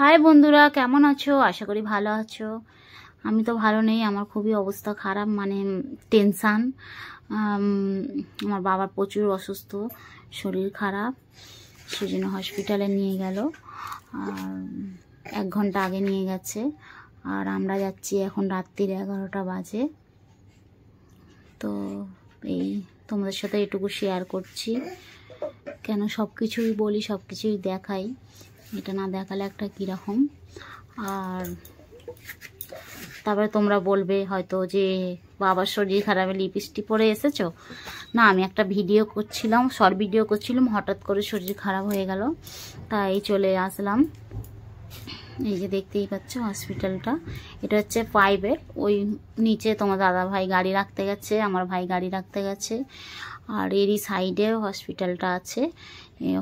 High বন্ধুরা, কেমন আছো? আশা করি ভালো আছো। আমি তো ভালো নেই, আমার খুবই অবস্থা খারাপ, মানে টেনশান। আমার বাবার প্রচুর অসুস্থ, শরীর খারাপ, সেজন্য হসপিটালে নিয়ে গেল। আর 1 ঘন্টা আগে নিয়ে গেছে, আর আমরা যাচ্ছি এখন রাত্রির 11টা বাজে। তো এই তোমাদের সাথে এটুকু শেয়ার করছি, কেন সব কিছুই বলি, সব কিছুই দেখাই। এটা না দেখালে একটা কীরকম। আর তারপরে তোমরা বলবে হয়তো যে বাবার শরীর খারাপে লিপস্টিক পরে এসেছো। না, আমি একটা ভিডিও করছিলাম, শর্ট ভিডিও করছিলাম, হঠাৎ করে শরীর খারাপ হয়ে গেল, তাই চলে আসলাম। এই যে দেখতেই পাচ্ছ হসপিটালটা, এটা হচ্ছে 5-এর। ওই নিচে তোমার দাদা ভাই গাড়ি রাখতে গেছে, আমার ভাই গাড়ি রাখতে গেছে, আর এরই সাইডে হসপিটালটা আছে।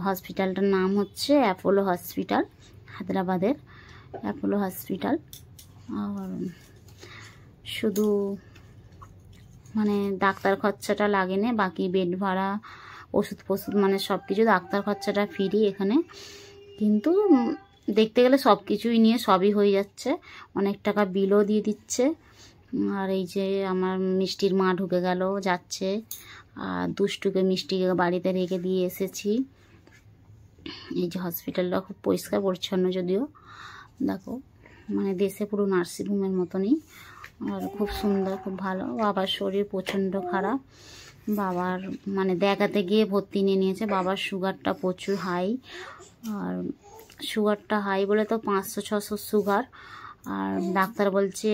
হসপিটালটার নাম হচ্ছে অ্যাপোলো হসপিটাল, হায়দ্রাবাদের অ্যাপোলো হসপিটাল। আর শুধু মানে ডাক্তার খরচাটা লাগে না, বাকি বেড ভাড়া, ওষুধ ফষুধ, মানে সব কিছু, ডাক্তার খরচাটা ফ্রি এখানে। কিন্তু দেখতে গেলে সব কিছুই নিয়ে সবই হয়ে যাচ্ছে, অনেক টাকা বিলও দিয়ে দিচ্ছে। আর এই যে আমার মিষ্টির মা ঢুকে গেল, যাচ্ছে, আর দুষ্টুকে মিষ্টিকে বাড়িতে রেখে দিয়ে এসেছি। এই যে হসপিটালটা খুব পরিষ্কার পরিচ্ছন্ন, যদিও দেখো মানে দেশে পুরো নার্সিংহোমের মতনই, আর খুব সুন্দর, খুব ভালো। বাবার শরীর প্রচণ্ড খারাপ, বাবার মানে দেখাতে গিয়ে ভর্তি নিয়ে নিয়েছে। বাবার সুগারটা প্রচুর হাই, আর সুগারটা হাই বলে তো 500-600 সুগার। আর ডাক্তার বলছে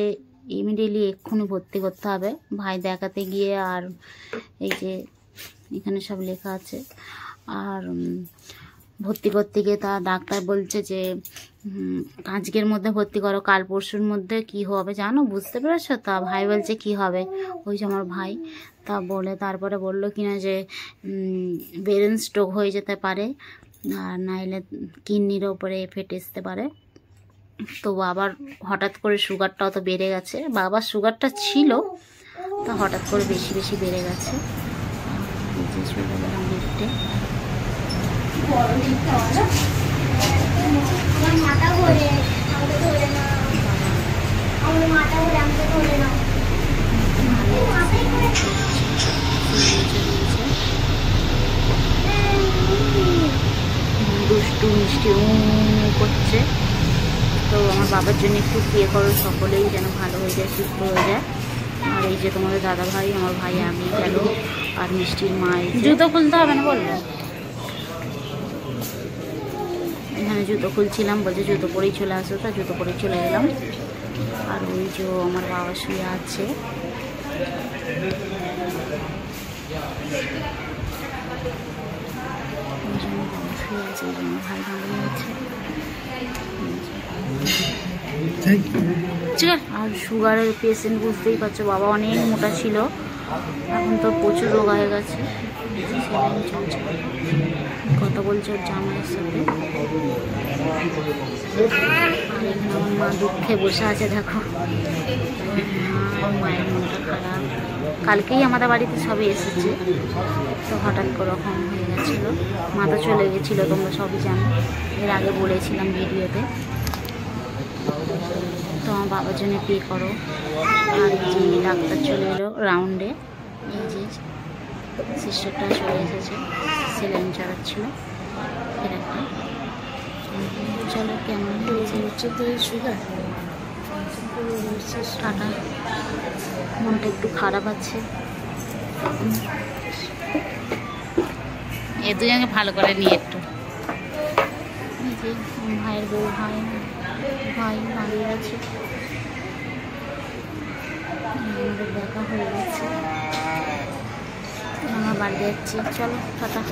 ইমিডিয়েটলি এক্ষুনি ভর্তি করতে হবে ভাই দেখাতে গিয়ে। আর এই যে এখানে সব লেখা আছে। আর ভর্তি করতে গিয়ে তা ডাক্তার বলছে যে আজকের মধ্যে ভর্তি করো, কাল পরশুর মধ্যে কি হবে জানো, বুঝতে পেরেছো? তা ভাই বলছে কি হবে, ওই যে আমার ভাই তা বলে তারপরে বললো কিনা যে ব্রেন স্ট্রোক হয়ে যেতে পারে, আর নাইলে কিডনির ওপরে এফেক্ট আসতে পারে। তো বাবার হঠাৎ করে সুগারটা অত বেড়ে গেছে, বাবার সুগারটা ছিল তা হঠাৎ করে বেশি বেশি বেড়ে গেছে। এই যে চলে গেলাম লিফটে। দুষ্টু মিষ্টি করছে, তো আমার বাবার জন্য একটু প্রে করো সকলেই, যেন ভালো হয়ে যায়, সুস্থ হয়ে যায়। আর এই যে তোমাদের দাদা ভাই, আমার ভাই আমি গেল, আর মিষ্টির মা। জুতো খুলতে হবে না বললো, এখানে জুতো খুলছিলাম, বলছে জুতো পরেই চলে আসো, তা জুতো পরেই চলে গেলাম। আর ওই যে আমার বাবা শুয়ে আছে, শুয়ে আছে, এই জন্য ভাই দাঁড়িয়ে আছে। আর সুগারের পেশেন্ট, বুঝতেই পারছো, বাবা অনেক মোটা ছিল, এখন তো প্রচুর রোগ হয়ে গেছে। কথা বলছে ওর জামাইয়ের সাথে। আর এখানে আমার মা দুঃখে বসে আছে, দেখো মায়ের মনটা খারাপ। কালকেই আমাদের বাড়িতে সবই এসেছে, তো হঠাৎ করে রকম হয়ে গেছিলো, মাথা চলে গেছিলো, তোমরা সবই জানো, এর আগে বলেছিলাম ভিডিওতে। তো আমার বাবার জন্য পে করো। আর এই যে ডাক্তার চলে এলো রাউন্ডে, এই যে সিস্টারটা চলে এসেছে, সেলাইন চালাচ্ছিল এর একটা। চলো কেমন হচ্ছে সুগার, টাটা। মনটা একটু খারাপ আছে, এ দুজনকে ভালো করে নিয়ে একটু। এই যে ভাইয়ের বউ, ভাই দাঁড়িয়ে আছে, আমাদের দেখা হয়ে গেছে, আমরা বাড়ি যাচ্ছি। চলো টাটা।